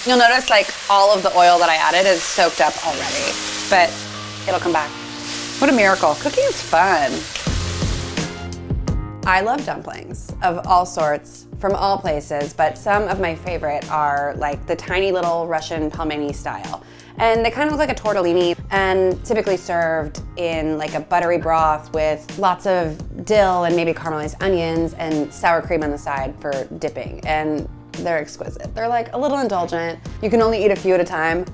You'll notice like all of the oil that I added is soaked up already, but it'll come back. What a miracle. Cooking is fun. I love dumplings of all sorts, from all places, but some of my favorite are like the tiny little Russian pelmeni style. And they kind of look like a tortellini and typically served in like a buttery broth with lots of dill and maybe caramelized onions and sour cream on the side for dipping. And they're exquisite. They're like a little indulgent. You can only eat a few at a time.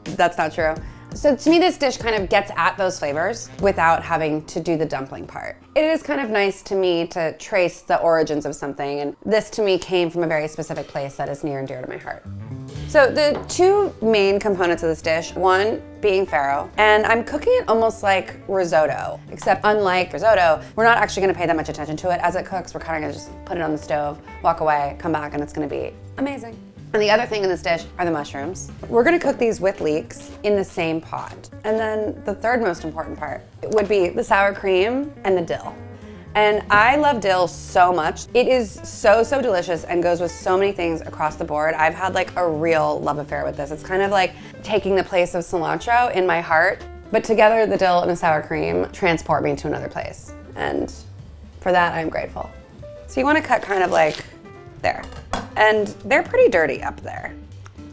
That's not true. So to me, this dish kind of gets at those flavors without having to do the dumpling part. It is kind of nice to me to trace the origins of something, and this to me came from a very specific place that is near and dear to my heart. So the two main components of this dish, one being farro, and I'm cooking it almost like risotto, except unlike risotto, we're not actually gonna pay that much attention to it as it cooks. We're kind of gonna just put it on the stove, walk away, come back, and it's gonna be amazing. And the other thing in this dish are the mushrooms. We're gonna cook these with leeks in the same pot. And then the third most important part would be the sour cream and the dill. And I love dill so much. It is so, so delicious and goes with so many things across the board. I've had like a real love affair with this. It's kind of like taking the place of cilantro in my heart, but together the dill and the sour cream transport me to another place. And for that, I'm grateful. So you wanna cut kind of like there. And they're pretty dirty up there.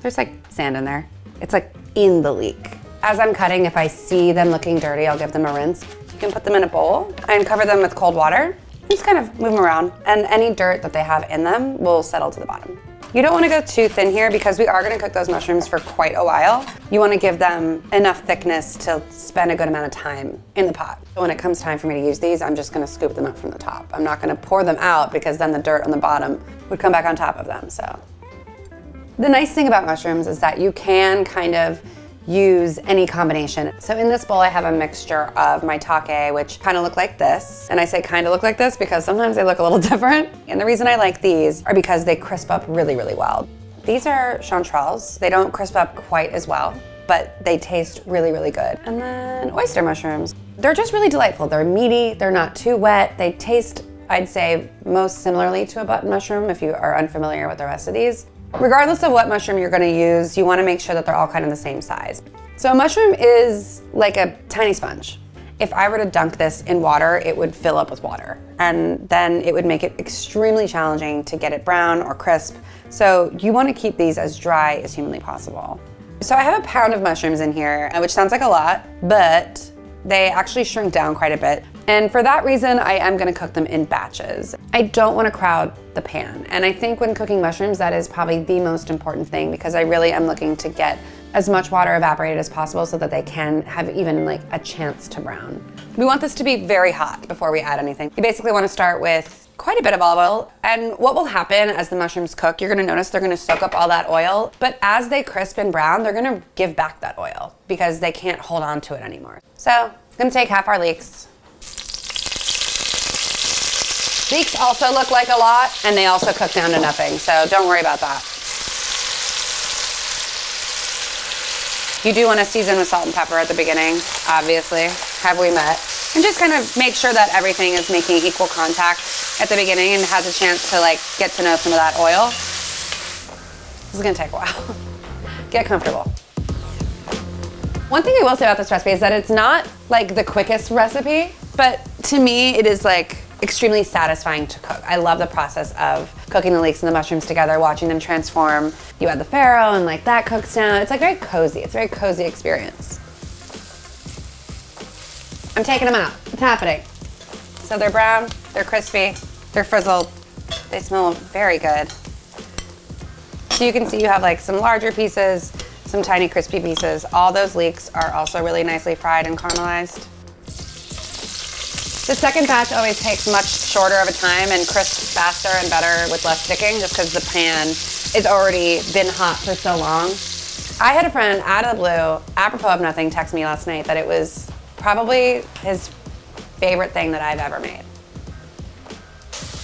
There's like sand in there. It's like in the leek. As I'm cutting, if I see them looking dirty, I'll give them a rinse. You can put them in a bowl and cover them with cold water. Just kind of move them around, and any dirt that they have in them will settle to the bottom. You don't want to go too thin here because we are going to cook those mushrooms for quite a while. You want to give them enough thickness to spend a good amount of time in the pot. When it comes time for me to use these, I'm just going to scoop them up from the top. I'm not going to pour them out because then the dirt on the bottom would come back on top of them. So the nice thing about mushrooms is that you can kind of use any combination. So in this bowl, I have a mixture of maitake, which kind of look like this. And I say kind of look like this because sometimes they look a little different. And the reason I like these are because they crisp up really, really well. These are chanterelles. They don't crisp up quite as well, but they taste really, really good. And then oyster mushrooms. They're just really delightful. They're meaty, they're not too wet. They taste, I'd say, most similarly to a button mushroom if you are unfamiliar with the rest of these. Regardless of what mushroom you're gonna use, you wanna make sure that they're all kind of the same size. So a mushroom is like a tiny sponge. If I were to dunk this in water, it would fill up with water. And then it would make it extremely challenging to get it brown or crisp. So you wanna keep these as dry as humanly possible. So I have a pound of mushrooms in here, which sounds like a lot, but they actually shrink down quite a bit. And for that reason, I am gonna cook them in batches. I don't wanna crowd the pan. And I think when cooking mushrooms, that is probably the most important thing because I really am looking to get as much water evaporated as possible so that they can have even like a chance to brown. We want this to be very hot before we add anything. You basically wanna start with quite a bit of olive oil. And what will happen as the mushrooms cook, you're gonna notice they're gonna soak up all that oil, but as they crisp and brown, they're gonna give back that oil because they can't hold on to it anymore. So I'm gonna take half our leeks. Leeks also look like a lot, and they also cook down to nothing, so don't worry about that. You do want to season with salt and pepper at the beginning, obviously. Have we met? And just kind of make sure that everything is making equal contact at the beginning and has a chance to like get to know some of that oil. This is gonna take a while. Get comfortable. One thing I will say about this recipe is that it's not like the quickest recipe, but to me it is like extremely satisfying to cook. I love the process of cooking the leeks and the mushrooms together, watching them transform. You add the farro and like that cooks down. It's like very cozy. It's a very cozy experience. I'm taking them out. It's happening. So they're brown, they're crispy, they're frizzled. They smell very good. So you can see you have like some larger pieces, some tiny crispy pieces. All those leeks are also really nicely fried and caramelized. The second batch always takes much shorter of a time and crisps faster and better with less sticking just because the pan has already been hot for so long. I had a friend out of the blue, apropos of nothing, text me last night that it was probably his favorite thing that I've ever made.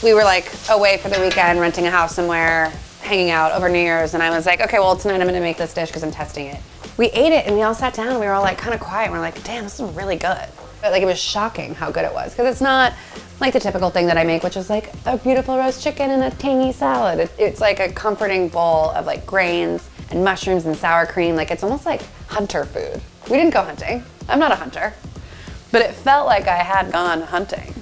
We were like away for the weekend, renting a house somewhere, hanging out over New Year's, and I was like, okay, well tonight I'm gonna make this dish because I'm testing it. We ate it and we all sat down and we were all like kind of quiet and we're like, damn, this is really good. But like it was shocking how good it was because it's not like the typical thing that I make, which is like a beautiful roast chicken and a tangy salad. It's like a comforting bowl of like grains and mushrooms and sour cream. Like it's almost like hunter food. We didn't go hunting. I'm not a hunter, but it felt like I had gone hunting.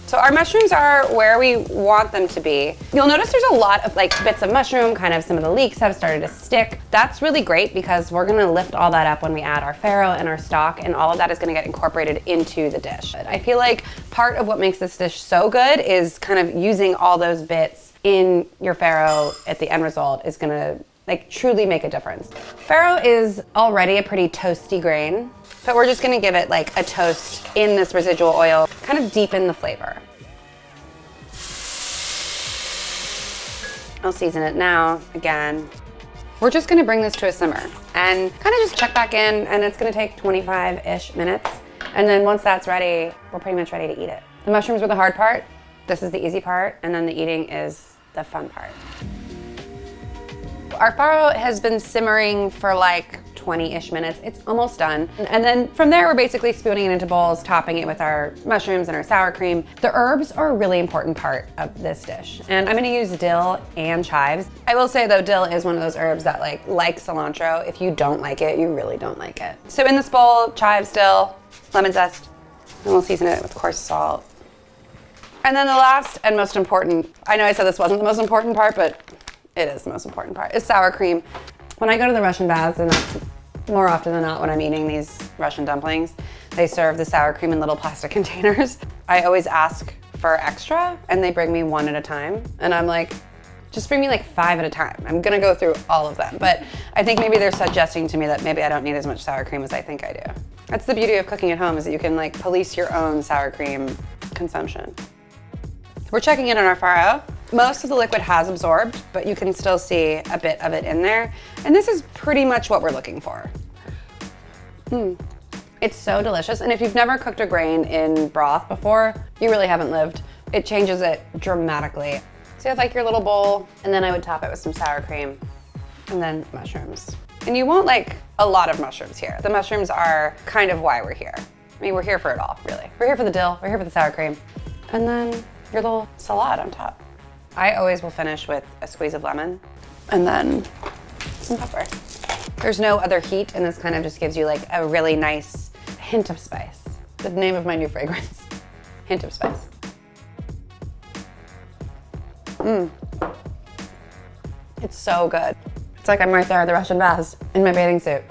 So our mushrooms are where we want them to be. You'll notice there's a lot of like bits of mushroom, kind of some of the leeks have started to stick. That's really great because we're gonna lift all that up when we add our farro and our stock, and all of that is gonna get incorporated into the dish. I feel like part of what makes this dish so good is kind of using all those bits in your farro at the end result is gonna like truly make a difference. Farro is already a pretty toasty grain, but we're just gonna give it like a toast in this residual oil, kind of deepen the flavor. I'll season it now, again. We're just gonna bring this to a simmer and kind of just check back in, and it's gonna take 25-ish minutes. And then once that's ready, we're pretty much ready to eat it. The mushrooms were the hard part, this is the easy part, and then the eating is the fun part. Our farro has been simmering for like 20-ish minutes. It's almost done. And then from there, we're basically spooning it into bowls, topping it with our mushrooms and our sour cream. The herbs are a really important part of this dish. And I'm gonna use dill and chives. I will say though, dill is one of those herbs that like cilantro, if you don't like it, you really don't like it. So in this bowl, chives, dill, lemon zest, and we'll season it with coarse salt. And then the last and most important, I know I said this wasn't the most important part, but it is the most important part, is sour cream. When I go to the Russian baths, and that's more often than not when I'm eating these Russian dumplings, they serve the sour cream in little plastic containers. I always ask for extra, and they bring me one at a time. And I'm like, just bring me like 5 at a time. I'm gonna go through all of them. But I think maybe they're suggesting to me that maybe I don't need as much sour cream as I think I do. That's the beauty of cooking at home, is that you can like police your own sour cream consumption. We're checking in on our farro. Most of the liquid has absorbed, but you can still see a bit of it in there. And this is pretty much what we're looking for. It's so delicious. And if you've never cooked a grain in broth before, you really haven't lived. It changes it dramatically. So you have like your little bowl, and then I would top it with some sour cream, and then mushrooms. And you want like a lot of mushrooms here. The mushrooms are kind of why we're here. I mean, we're here for it all, really. We're here for the dill, we're here for the sour cream, and then your little salad on top. I always will finish with a squeeze of lemon and then some pepper. There's no other heat, and this kind of just gives you like a really nice hint of spice. The name of my new fragrance, hint of spice. It's so good. It's like I'm right there at the Russian baths in my bathing suit.